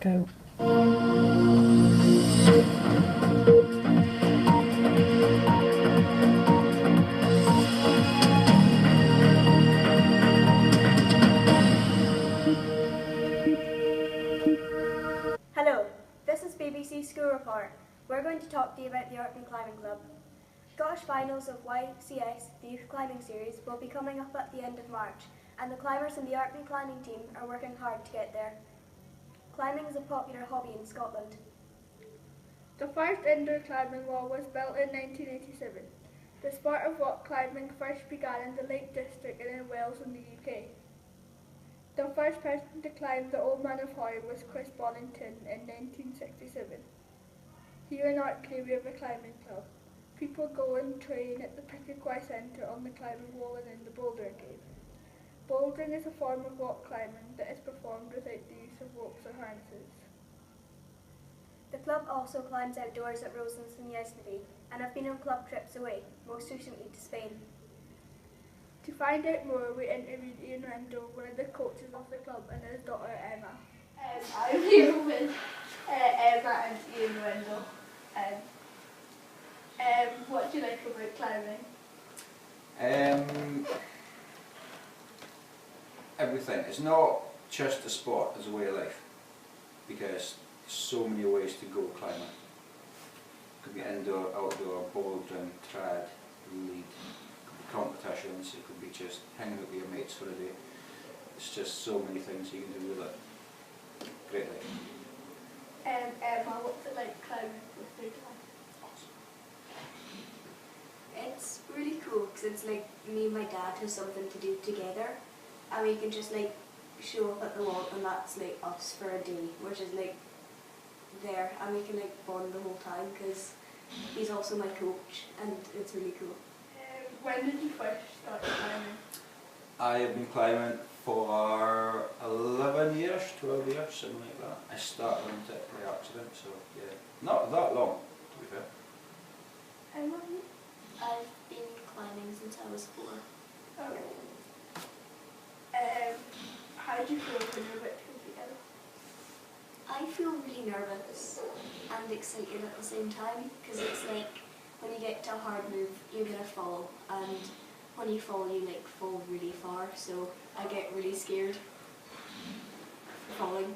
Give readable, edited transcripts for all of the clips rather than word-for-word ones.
Go. Hello, this is BBC School Report. We're going to talk to you about the Orkney Climbing Club. Scottish finals of YCS, the Youth Climbing Series, will be coming up at the end of March, and the climbers in the Orkney climbing team are working hard to get there. Climbing is a popular hobby in Scotland. The first indoor climbing wall was built in 1987. The sport of rock climbing first began in the Lake District and in Wales in the UK. The first person to climb the Old Man of Hoy was Chris Bonington in 1967. Here in Orkney we have a climbing club. People go and train at the Pickaway Centre on the climbing wall and in the bouldering cave. Bouldering is a form of rock climbing that is performed without the use of ropes or harnesses. The club also climbs outdoors at Rosens and Yesnavy and have been on club trips away, most recently to Spain. To find out more, we interviewed Ian Rendell, one of the coaches of the club, and his daughter Emma. I'm here with Emma and Ian Rendell. What do you like about climbing? Everything. It's not just a sport, it's a way of life. Because there's so many ways to go climbing. It could be indoor, outdoor, bouldering, trad, lead. Competitions, it could be just hanging out with your mates for a day. It's just so many things you can do with it. Great life. Emma, what's it like climbing with your dad? It's really cool because it's like me and my dad have something to do together, and we can just like show up at the wall and that's like us for a day, which is like there, and we can like bond the whole time because he's also my coach and it's really cool. When did you first start climbing? I have been climbing for 11 years, 12 years, something like that. I started on it by accident, so yeah, not that long, to be fair. Emma? I've been climbing since I was 4. Okay. How do you feel when you're about to compete, Emma? I feel really nervous and excited at the same time because it's like when you get to a hard move, you're gonna fall, and when you fall, you like fall really far. So I get really scared falling.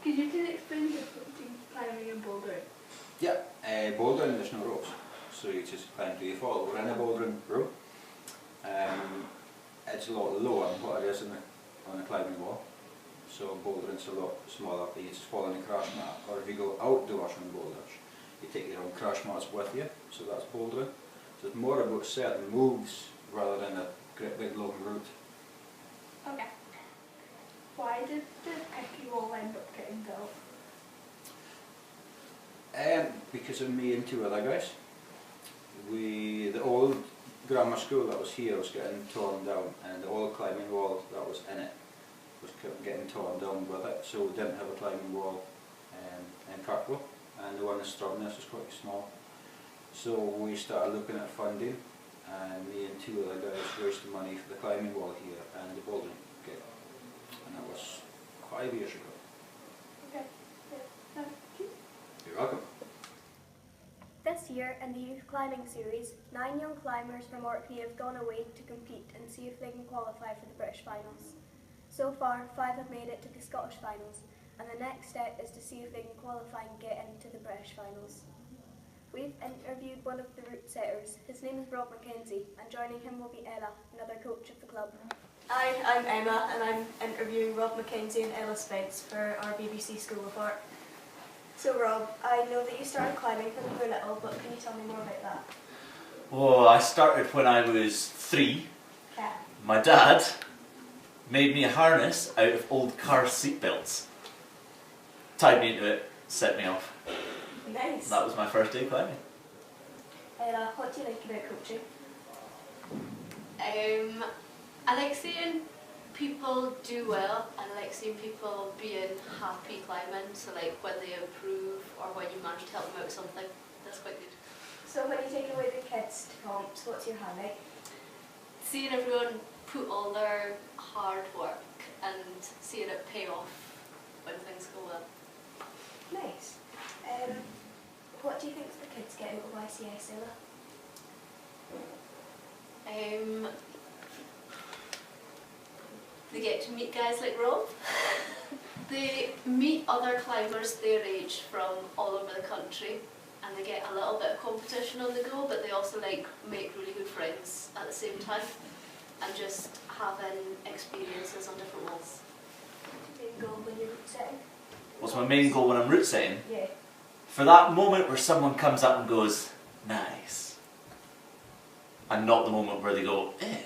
Could you please explain the difference between climbing and bouldering? Yeah, bouldering there's no ropes, so you just climb till you fall. We're in a bouldering rope. It's a lot lower than what it is on a climbing wall. So bouldering's a lot smaller, you just fall on a crash mat, or if you go outdoors on boulders, you take your own crash mats with you, so that's bouldering. So it's more about certain moves rather than a great big long route. Okay. Why did the Picky wall end up getting built? Because of me and 2 other guys. The old grammar school that was here was getting torn down, and the old climbing wall that was in it was getting torn down with it, so we didn't have a climbing wall in Cracklow. And the one in Stromness was quite small. So we started looking at funding, and me and 2 other guys raised the money for the climbing wall here and the bouldering kit. And that was 5 years ago. Okay. Yeah. Thank you. You're welcome. This year, in the Youth Climbing Series, 9 young climbers from Orkney have gone away to compete and see if they can qualify for the British finals. So far, 5 have made it to the Scottish finals, and the next step is to see if they can qualify and get into the British finals. We've interviewed one of the route setters. His name is Rob Mackenzie, and joining him will be Ella, another coach of the club. Hi, I'm Emma and I'm interviewing Rob Mackenzie and Ella Spence for our BBC School Report. So Rob, I know that you started climbing when you were little, but can you tell me more about that? Oh, I started when I was 3. Yeah. My dad made me a harness out of old car seat belts. Tied me into it, set me off. Nice. That was my first day climbing. Ella, what do you like about coaching? I like seeing people do well, and I like seeing people being happy climbing, so like when they improve or when you manage to help them out with something, that's quite good. So when you take away the kids to comps, what's your highlight? Seeing everyone put all their hard work and seeing it pay off when things YCS Illa? They get to meet guys like Rob. They meet other climbers their age from all over the country, and they get a little bit of competition on the go, but they also like make really good friends at the same time, and just having experiences on different walls. Go when you're setting. What's my main goal when I'm route setting? Yeah. For that moment where someone comes up and goes, nice. And not the moment where they go, eh.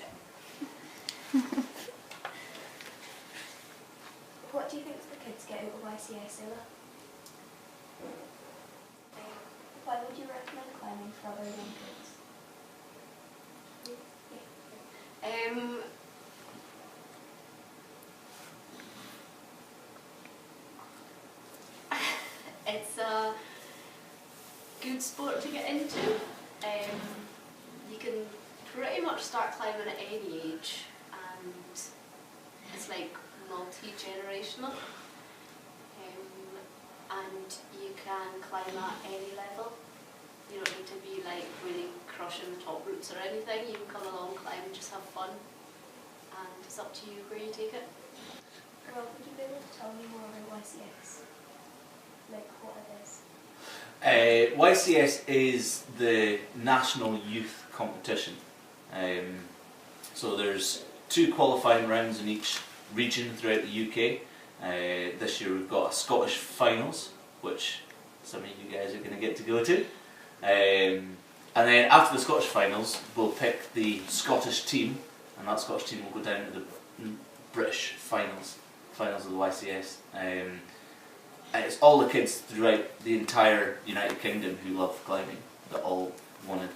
What do you think the kids get out of YCS Illa? Why would you recommend climbing for other young kids? It's a good sport to get into. You can pretty much start climbing at any age, and it's like multi-generational. And you can climb at any level. You don't need to be like really crushing the top routes or anything. You can come along, climb, and just have fun. And it's up to you where you take it. Rob, would you be able to tell me more about YCS? Like what it is? YCS is the national youth competition. So there's 2 qualifying rounds in each region throughout the UK. This year we've got a Scottish finals, which some of you guys are going to get to go to. And then after the Scottish finals, we'll pick the Scottish team, and that Scottish team will go down to the British finals of the YCS. And it's all the kids throughout the entire United Kingdom who love climbing that all want to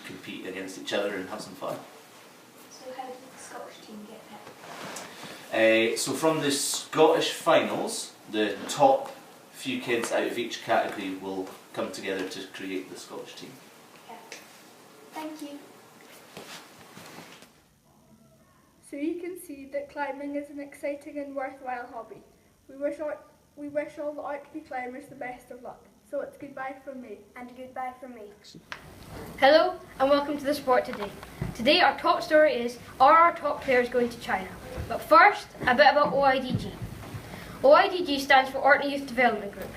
compete against each other and have some fun. So how did the Scottish team get picked? So from the Scottish finals, the top few kids out of each category will come together to create the Scottish team. Okay. Thank you. So you can see that climbing is an exciting and worthwhile hobby. We wish all the archery climbers the best of luck. So it's goodbye from me. And goodbye from me. Hello and welcome to the Sport Today. Today our top story is, are our top players going to China? But first, a bit about OIDG. OIDG stands for Orkney Youth Development Group.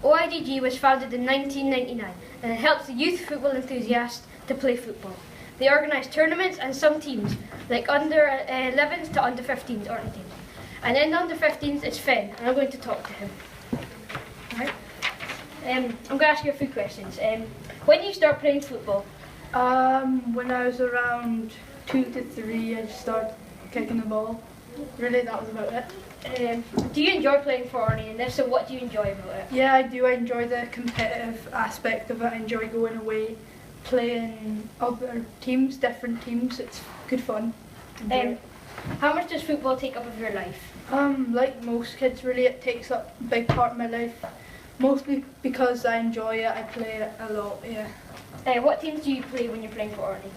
OIDG was founded in 1999 and it helps the youth football enthusiasts to play football. They organise tournaments and some teams, like under 11s to under 15s Orkney teams. And in the under 15s it's Finn, and I'm going to talk to him. Alright. I'm going to ask you a few questions. When did you start playing football? When I was around 2 to 3, I just started kicking the ball. Really, that was about it. Do you enjoy playing for Orkney, and if so, what do you enjoy about it? Yeah, I do. I enjoy the competitive aspect of it. I enjoy going away, playing other teams, different teams. It's good fun. Enjoy it. How much does football take up of your life? Like most kids, really, it takes up a big part of my life. Mostly because I enjoy it. I play it a lot. Yeah. What teams do you play when you're playing for Orkney?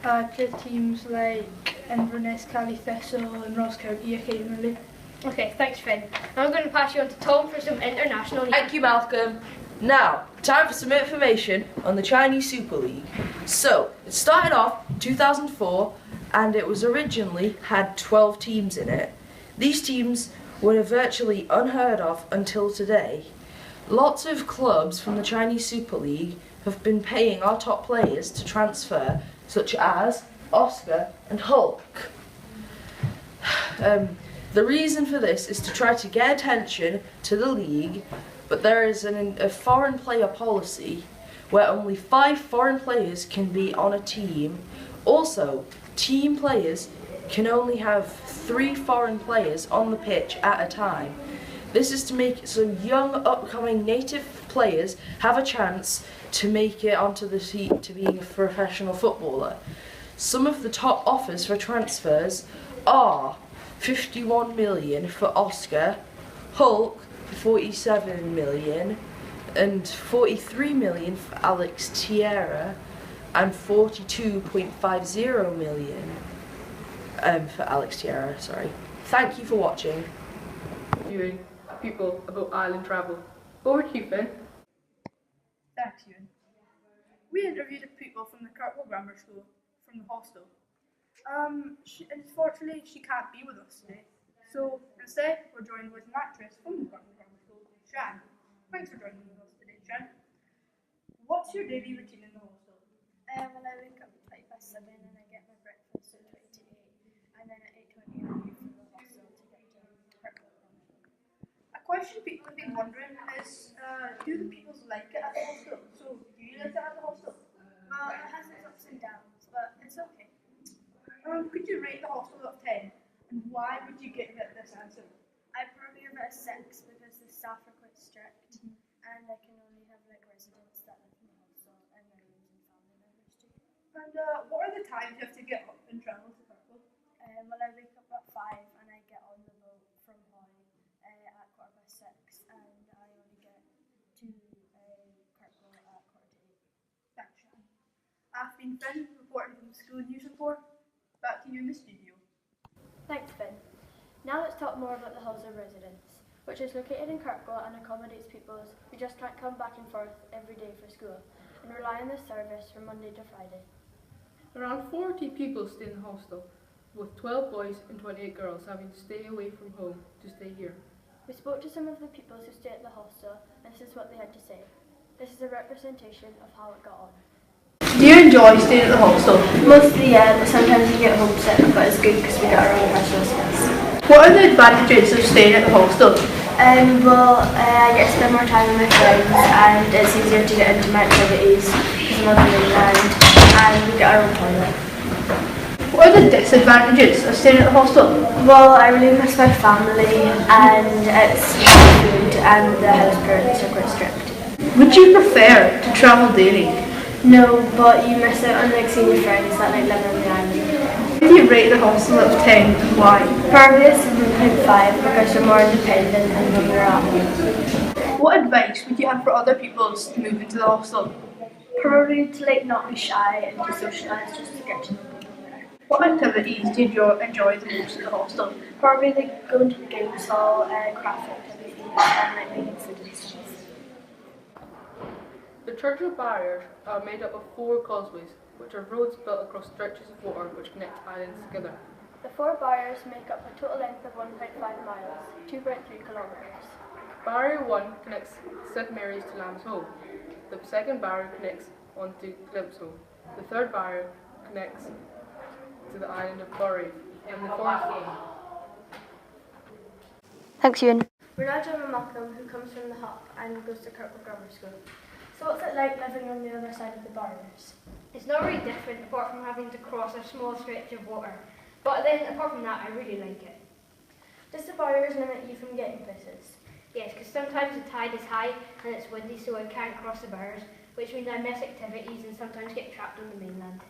I play teams like Inverness, Cally Thistle, and Ross County occasionally. Okay, thanks Finn. Now I'm going to pass you on to Tom for some international news. Thank you, Malcolm. Now, time for some information on the Chinese Super League. So, it started off 2004 and it was originally had 12 teams in it. These teams were virtually unheard of until today. Lots of clubs from the Chinese Super League have been paying our top players to transfer, such as Oscar and Hulk. The reason for this is to try to get attention to the league, but there is a foreign player policy where only 5 foreign players can be on a team. Also, team players can only have 3 foreign players on the pitch at a time. This is to make some young upcoming native players have a chance to make it onto the team to being a professional footballer. Some of the top offers for transfers are 51 million for Oscar, Hulk 47 million, and 43 million for Alex Tierra, and 42.50 million for Alex Tierra, sorry. Thank you for watching. Viewing people about island travel. Over to you, Finn. Thanks, Ewan. We interviewed people from the Kirkwall Grammar School from the hostel. Unfortunately, she can't be with us today. So instead, we're joined with an actress from the Kirkwall Grammar School, Shan. Thanks for joining with us today, Shan. What's your daily routine in the hostel? Well, I wake up at 7 and I get my breakfast at 8, and then at 8:20 I leave from the hostel to get to Kirkwall Grammar School. A question people have been wondering is, do the people like it at the hostel? So, do you like it at the hostel? Well, it has its ups and downs, but it's okay. Could you rate the hostel out of 10? And why would you give it this answer? I'd probably give it a 6 because the staff are quite strict, and I can only have like residents that live in the hostel and their rooms and family members too. And what are the times you have to get up and travel to Kirkwall? Well, I wake up at 5 and I get on the boat from Hoy at 6:15, and I only get to Kirkwall at 8:15. Thanks, Shan. I've been Finn, reporting from the School News Report. Back to you in the studio. Thanks, Finn. Now let's talk more about the House of Residence, which is located in Kirkwall and accommodates pupils who just can't come back and forth every day for school and rely on this service from Monday to Friday. Around 40 people stay in the hostel, with 12 boys and 28 girls having to stay away from home to stay here. We spoke to some of the pupils who stay at the hostel, and this is what they had to say. This is a representation of how it got on. Do you enjoy staying at the hostel? Mostly, yeah, but sometimes you get homesick, but it's good because we get our own personal space. What are the advantages of staying at the hostel? I get to spend more time with my friends, and it's easier to get into my activities because I'm on the mainland, and we get our own toilet. What are the disadvantages of staying at the hostel? Well, I really miss my family, and it's food, and the house parents are quite strict. Would you prefer to travel daily? No, but you miss out on like seeing your friends that like live on the island. How do you rate the hostel out of 10 and why? Probably a 7.5 because you're more independent and when you're at home. What advice would you have for other people to move into the hostel? Probably to like not be shy and to socialise just to get to know people better. What activities did you enjoy the most at the hostel? Probably like going to the games hall, craft activities, and like making food and stuff. The Churchill barriers are made up of 4 causeways, which are roads built across stretches of water which connect islands together. The 4 barriers make up a total length of 1.5 miles, 2.3 kilometres. Barrier 1 connects St Mary's to Lamb's Hole. The second barrier connects onto Glimpsall. The third barrier connects to the island of Bury. And the fourth... Thanks, Ewan. We're now joined with Malcolm, who comes from the Hop and goes to Kirkwall Grammar School. So what's it like living on the other side of the barriers? It's not really different apart from having to cross a small stretch of water. But then apart from that, I really like it. Does the barriers limit you from getting places? Yes, because sometimes the tide is high and it's windy, so I can't cross the barriers, which means I miss activities and sometimes get trapped on the mainland.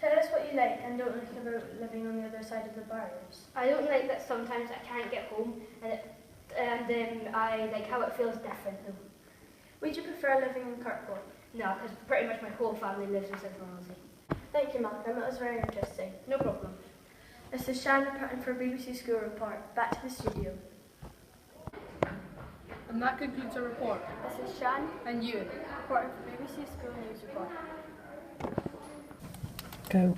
Tell us what you like and don't like about living on the other side of the barriers. I don't like that sometimes I can't get home, and I like how it feels different though. Would you prefer living in Kirkwall? No, because pretty much my whole family lives in South Wales. Thank you, Malcolm. That was very interesting. No problem. This is Shan reporting for BBC School Report. Back to the studio. And that concludes our report. This is Shan And you. reporting for BBC School News Report. Go.